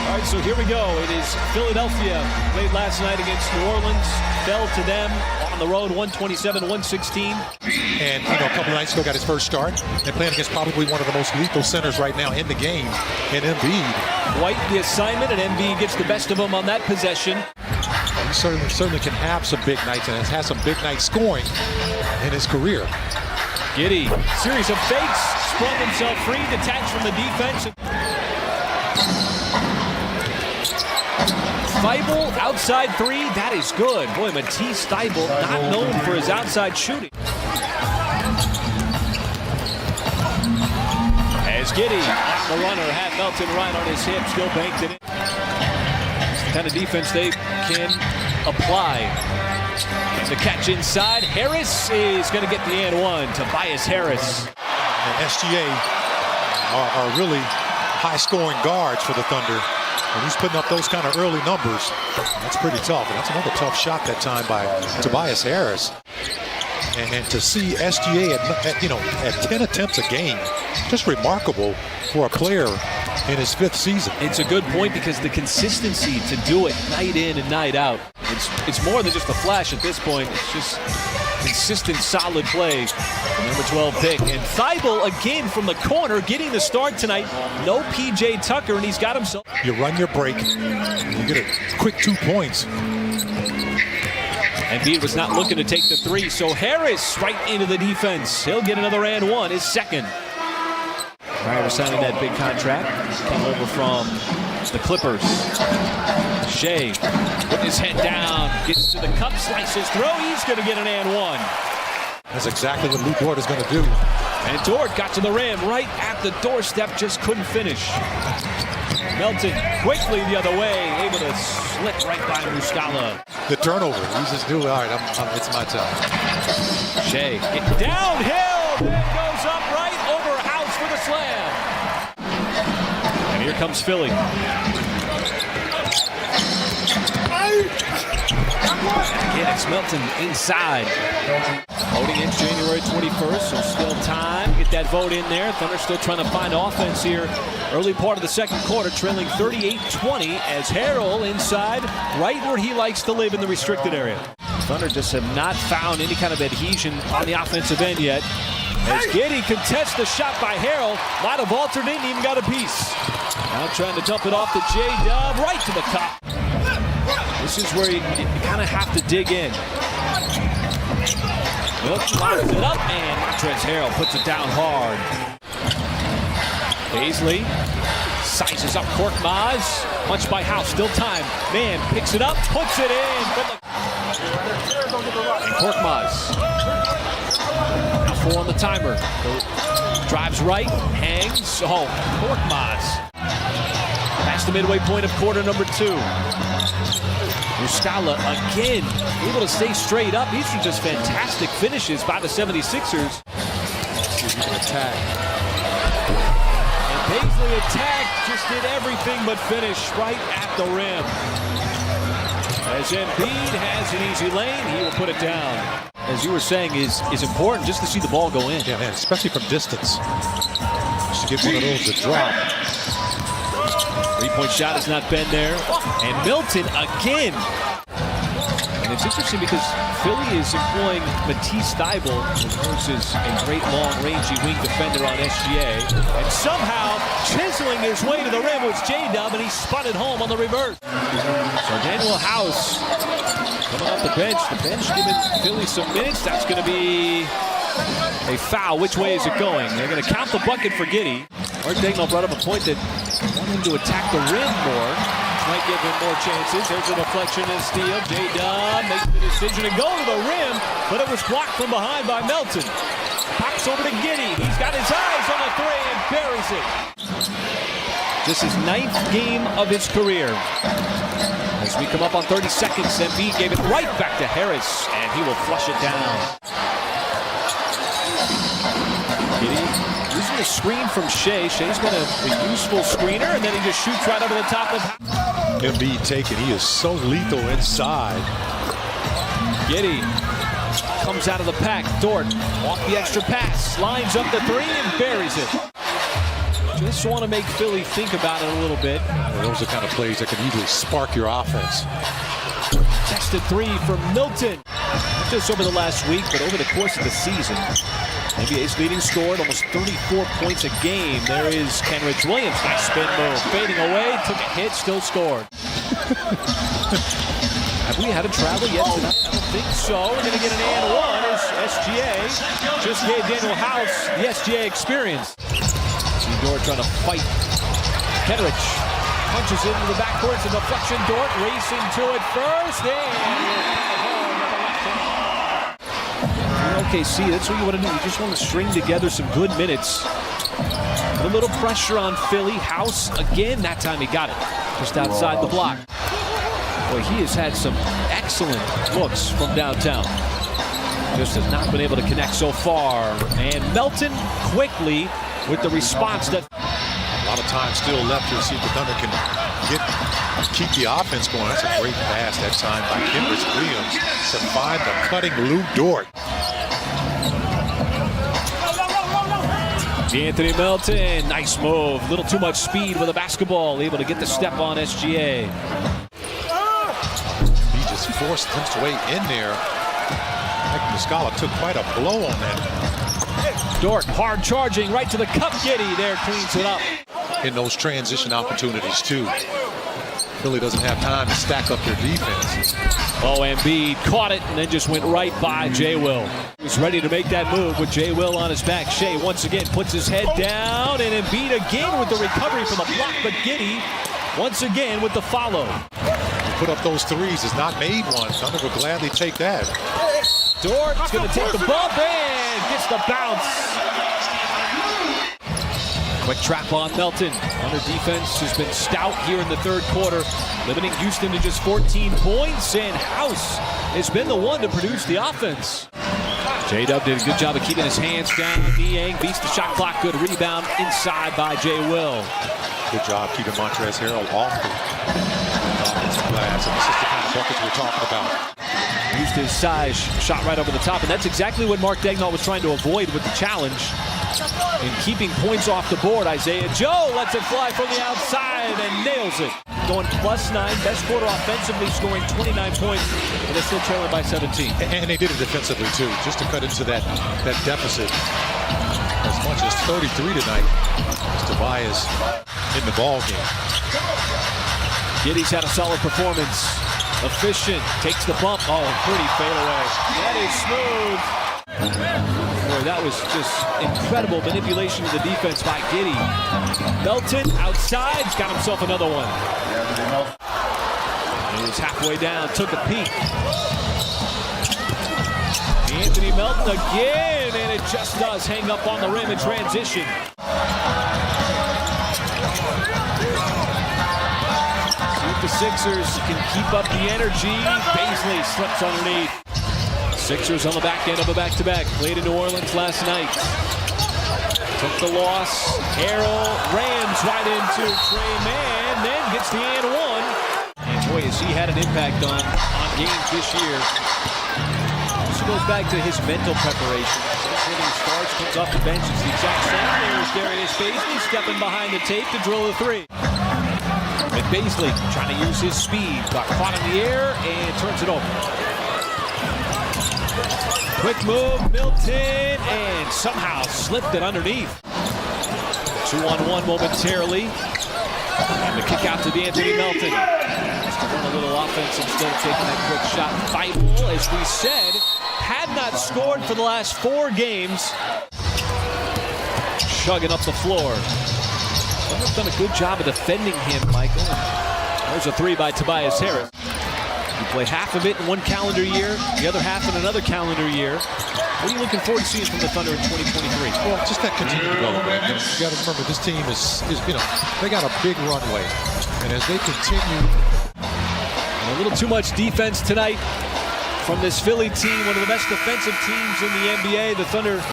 All right, so here we go. It is Philadelphia. Played last night against New Orleans. Fell to them on the road, 127-116. And, a couple nights ago got his first start. And playing against probably one of the most lethal centers right now in the game, in Embiid. White the assignment, and Embiid gets the best of him on that possession. He certainly can have some big nights, and has had some big night scoring in his career. Giddey, series of fakes, sprung himself free, detached from the defense. Thybulle, outside three, that is good. Boy, Matisse Thybulle, not known for his outside shooting. As Giddey, the runner, had Melton right on his hip, still banked it in. It's the kind of defense they can apply. And the catch inside, Harris is going to get the and one. Tobias Harris. And SGA are really high-scoring guards for the Thunder. And he's putting up those kind of early numbers. That's pretty tough. And that's another tough shot that time by Tobias Harris. And to see SGA at 10 attempts a game, just remarkable for a player in his 5th season. It's a good point because the consistency to do it night in and night out. It's more than just a flash at this point. It's just consistent, solid play. Number 12 pick. And Thybulle again from the corner getting the start tonight. No P.J. Tucker, and he's got himself. You run your break, you get a quick 2 points. Embiid was not looking to take the three, so Harris right into the defense. He'll get another and one, his second. Prior to signing that big contract, came over from the Clippers. Shea putting his head down, gets to the cup, slices throw. He's going to get an and one. That's exactly what Lou Dort is going to do. And Dort got to the rim right at the doorstep, just couldn't finish. Melton quickly the other way, able to slip right by Muscala. The turnover, he's just doing, all right, it's my time. Shea getting downhill, then goes up right over House for the slam. And here comes Philly. Again, it's Melton inside. Voting in January 21st, so still time. Get that vote in there. Thunder still trying to find offense here. Early part of the second quarter, trailing 38-20 as Harrell inside, right where he likes to live in the restricted area. Thunder just have not found any kind of adhesion on the offensive end yet. As Giddey contests the shot by Harrell, might have altered it and even got a piece. Now trying to dump it off to J-Dub, right to the cup. This is where you kind of have to dig in. Look, lines it up, and Montrezl Harrell puts it down hard. Paisley sizes up Korkmaz. Punch by House, still time. Man picks it up, puts it in. And Korkmaz. Now 4 on the timer. Drives right, hangs. Oh, Korkmaz. Past the midway point of quarter number 2. Muscala again, able to stay straight up. These are just fantastic finishes by the 76ers. Attack. And Paisley attacked, just did everything but finish right at the rim. As Embiid has an easy lane, he will put it down. As you were saying, is important just to see the ball go in. Yeah, man, especially from distance. Just to give one of those a drop. 3-point shot has not been there. And Milton again. And it's interesting because Philly is employing Matisse Thybulle versus a great long-rangey wing defender on SGA. And somehow chiseling his way to the rim was J-Dub, and he spun it home on the reverse. So Danuel House coming off the bench. The bench giving Philly some minutes. That's going to be a foul. Which way is it going? They're going to count the bucket for Giddey. Mark Daigneault brought up a point that want him to attack the rim more. Might give him more chances. There's a deflection and steal. J-Dub makes the decision to go to the rim, but it was blocked from behind by Melton. Pops over to Giddey. He's got his eyes on the three and buries it. This is 9th game of his career. As we come up on 30 seconds, Embiid gave it right back to Harris, and he will flush it down. Giddey using the screen from Shea. Shea's been a useful screener, and then he just shoots right over the top of Embiid taken. He is so lethal inside. Giddey comes out of the pack. Dort off the extra pass, lines up the three and buries it. Just want to make Philly think about it a little bit. Those are the kind of plays that can easily spark your offense. Tested three from Milton. Not just over the last week, but over the course of the season. NBA's leading scorer at almost 34 points a game. There is Kenrich Williams. Nice spin move. Fading away, took a hit, still scored. Have we had a travel yet tonight? I don't think so. We're going to get an and one as SGA just gave Daniel House the SGA experience. See Dort trying to fight. Kenrich punches into the backcourt. It's a deflection. Dort racing to it first. And OKC, that's what you want to do. You just want to string together some good minutes. Put a little pressure on Philly. House again. That time he got it. Just outside the block. Boy, he has had some excellent looks from downtown. Just has not been able to connect so far. And Melton quickly with the response that... A lot of time still left to see if the Thunder can keep the offense going. That's a great pass that time by Kenrich Williams to find the cutting Lou Dort. Anthony Melton, nice move. A little too much speed with a basketball. Able to get the step on SGA. He just forced his way in there. Mike Muscala took quite a blow on that. Dort hard charging right to the cup. Giddey there cleans it up. In those transition opportunities too. Philly doesn't have time to stack up their defense. Oh, Embiid caught it and then just went right by Jay Will. He was ready to make that move with Jay Will on his back. Shea once again puts his head down, and Embiid again with the recovery from the block, but Giddey once again with the follow. Put up those threes, has not made one. Thunder would gladly take that. Dort's going to take the bump and gets the bounce. Quick trap on Melton. Thunder defense has been stout here in the third quarter, limiting Houston to just 14 points, and House has been the one to produce the offense. J-Dub did a good job of keeping his hands down. Niang beats the shot clock. Good rebound inside by Jay Will. Good job keeping Montrezl Harrell off the offensive glass, and this is the kind of buckets we're talking about. Used his size, shot right over the top, and that's exactly what Mark Daigneault was trying to avoid with the challenge. In keeping points off the board, Isaiah Joe lets it fly from the outside and nails it. Going +9, best quarter offensively, scoring 29 points, and they're still trailing by 17. And they did it defensively too, just to cut into that deficit. As much as 33 tonight. Tobias in the ball game. Giddey's had a solid performance. Efficient, takes the bump. Oh, pretty fadeaway. That is smooth. Boy, that was just incredible manipulation of the defense by Giddey. Melton outside, he's got himself another one. He was halfway down, took a peek. Anthony Melton again, and it just does hang up on the rim in transition. The Sixers can keep up the energy. Baisley slips underneath. Sixers on the back end of a back-to-back. Played in New Orleans last night. Took the loss. Harrell rams right into Trey Mann, then gets the and one. And boy, has he had an impact on games this year. This goes back to his mental preparation. When he starts, comes off the bench, it's the exact same. There's Darius Baisley stepping behind the tape to drill the three. And Baisley trying to use his speed, got caught in the air and turns it over. Quick move, Milton, and somehow slipped it underneath. 2-on-1 momentarily. And the kick out to Anthony Melton. Just to run a little offense instead of taking that quick shot. Thybulle, as we said, had not scored for the last 4 games. Chugging up the floor. They've done a good job of defending him, Michael. There's a three by Tobias Harris. You play half of it in one calendar year, the other half in another calendar year. What are you looking forward to seeing from the Thunder in 2023? Well, just that continued development. You got to remember, this team is they got a big runway, and as they continue, a little too much defense tonight from this Philly team, one of the best defensive teams in the NBA. The Thunder